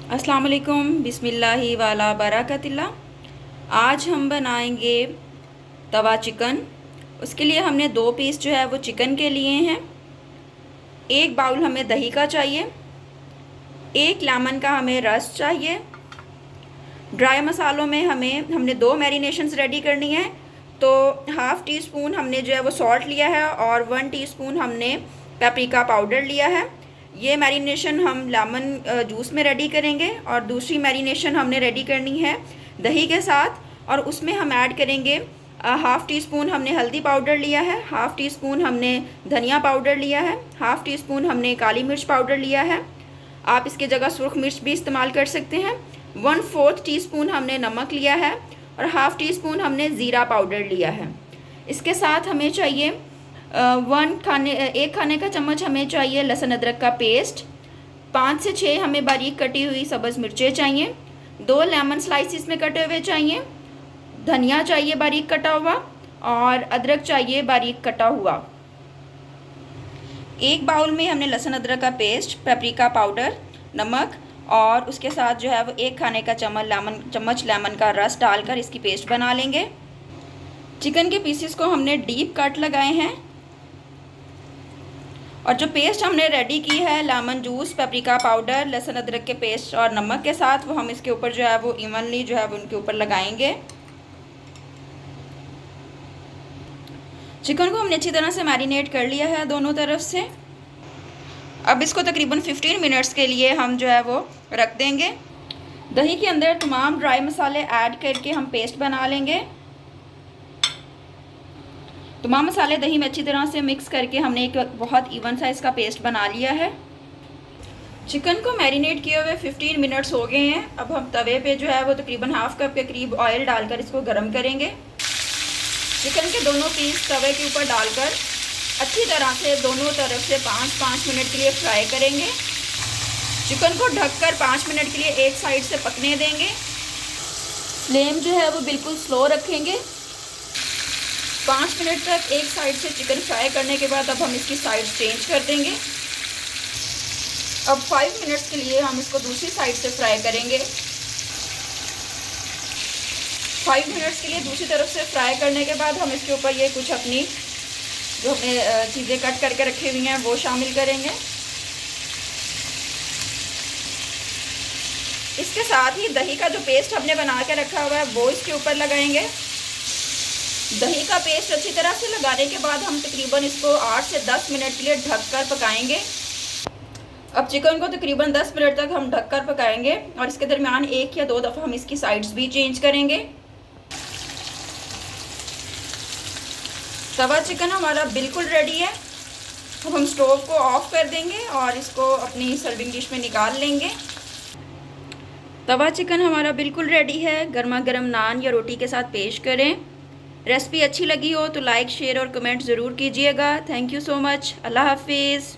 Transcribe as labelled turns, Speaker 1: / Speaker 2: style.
Speaker 1: अस्सलाम वालेकुम बिस्मिल्लाहि वाला बरकतिल्लाह। आज हम बनाएंगे तवा चिकन। उसके लिए हमने 2 पीस जो है वो चिकन के लिए हैं। एक बाउल हमें दही का चाहिए। एक लेमन का हमें रस चाहिए। ड्राई मसालों में हमने 2 मैरिनेशंस रेडी करनी है। तो हाफ़ टी स्पून हमने जो है वो सॉल्ट लिया है और 1 टीस्पून हमने पेपरिका पाउडर लिया है। ये मैरिनेशन हम लेमन जूस में रेडी करेंगे और दूसरी मैरिनेशन हमने रेडी करनी है दही के साथ। और उसमें हम ऐड करेंगे हाफ़ टी स्पून हमने हल्दी पाउडर लिया है, हाफ़ टी स्पून हमने धनिया पाउडर लिया है, हाफ़ टी स्पून हमने काली मिर्च पाउडर लिया है। आप इसके जगह सुर्ख मिर्च भी इस्तेमाल कर सकते हैं। 1/4 टीस्पून हमने नमक लिया है और हाफ़ टी स्पून हमने ज़ीरा पाउडर लिया है। इसके साथ हमें चाहिए 1 खाने का चम्मच हमें चाहिए लहसुन अदरक का पेस्ट। 5 से 6 हमें बारीक कटी हुई सब्ज़ मिर्चें चाहिए। 2 लेमन स्लाइसिस में कटे हुए चाहिए। धनिया चाहिए बारीक कटा हुआ और अदरक चाहिए बारीक कटा हुआ। एक बाउल में हमने लहसुन अदरक का पेस्ट, पेपरिका पाउडर, नमक और उसके साथ जो है वो 1 खाने का चम्मच लेमन का रस डालकर इसकी पेस्ट बना लेंगे। चिकन के पीसेस को हमने डीप कट लगाए हैं और जो पेस्ट हमने रेडी की है लेमन जूस, पेपरिका पाउडर, लहसुन अदरक के पेस्ट और नमक के साथ, वो हम इसके ऊपर जो है वो इवनली जो है वो उनके ऊपर लगाएंगे। चिकन को हमने अच्छी तरह से मैरिनेट कर लिया है दोनों तरफ से। अब इसको तकरीबन 15 मिनट्स के लिए हम जो है वो रख देंगे। दही के अंदर तमाम ड्राई मसाले ऐड करके हम पेस्ट बना लेंगे। तमाम मसाले दही में अच्छी तरह से मिक्स करके हमने एक बहुत इवन साइज़ का पेस्ट बना लिया है। चिकन को मैरिनेट किए हुए 15 मिनट्स हो गए हैं। अब हम तवे पे जो है वो तकरीबन हाफ़ कप के करीब ऑयल डालकर इसको गर्म करेंगे। चिकन के दोनों पीस तवे के ऊपर डालकर अच्छी तरह से दोनों तरफ से 5-5 मिनट के लिए फ्राई करेंगे। चिकन को ढककर 5 मिनट के लिए एक साइड से पकने देंगे। फ्लेम जो है वो बिल्कुल स्लो रखेंगे। 5 मिनट तक एक साइड से चिकन फ्राई करने के बाद अब हम इसकी साइड चेंज कर देंगे। अब 5 मिनट्स के लिए हम इसको दूसरी साइड से फ्राई करेंगे। 5 मिनट्स के लिए दूसरी तरफ से फ्राई करने के बाद हम इसके ऊपर ये कुछ अपनी जो हमने चीज़ें कट करके रखी हुई हैं वो शामिल करेंगे। इसके साथ ही दही का जो पेस्ट हमने बना के रखा हुआ है वो इसके ऊपर लगाएंगे। दही का पेस्ट अच्छी तरह से लगाने के बाद हम तकरीबन इसको 8 से 10 मिनट के लिए ढककर पकाएंगे। अब चिकन को तकरीबन 10 मिनट तक हम ढककर पकाएंगे और इसके दरमियान 1 या 2 दफ़ा हम इसकी साइड्स भी चेंज करेंगे। तवा चिकन हमारा बिल्कुल रेडी है। अब हम स्टोव को ऑफ़ कर देंगे और इसको अपनी सर्विंग डिश में निकाल लेंगे। तवा चिकन हमारा बिल्कुल रेडी है। गर्मा गर्म नान या रोटी के साथ पेश करें। रेसिपी अच्छी लगी हो तो लाइक, शेयर और कमेंट ज़रूर कीजिएगा। Thank you so much. Allah हाफिज़।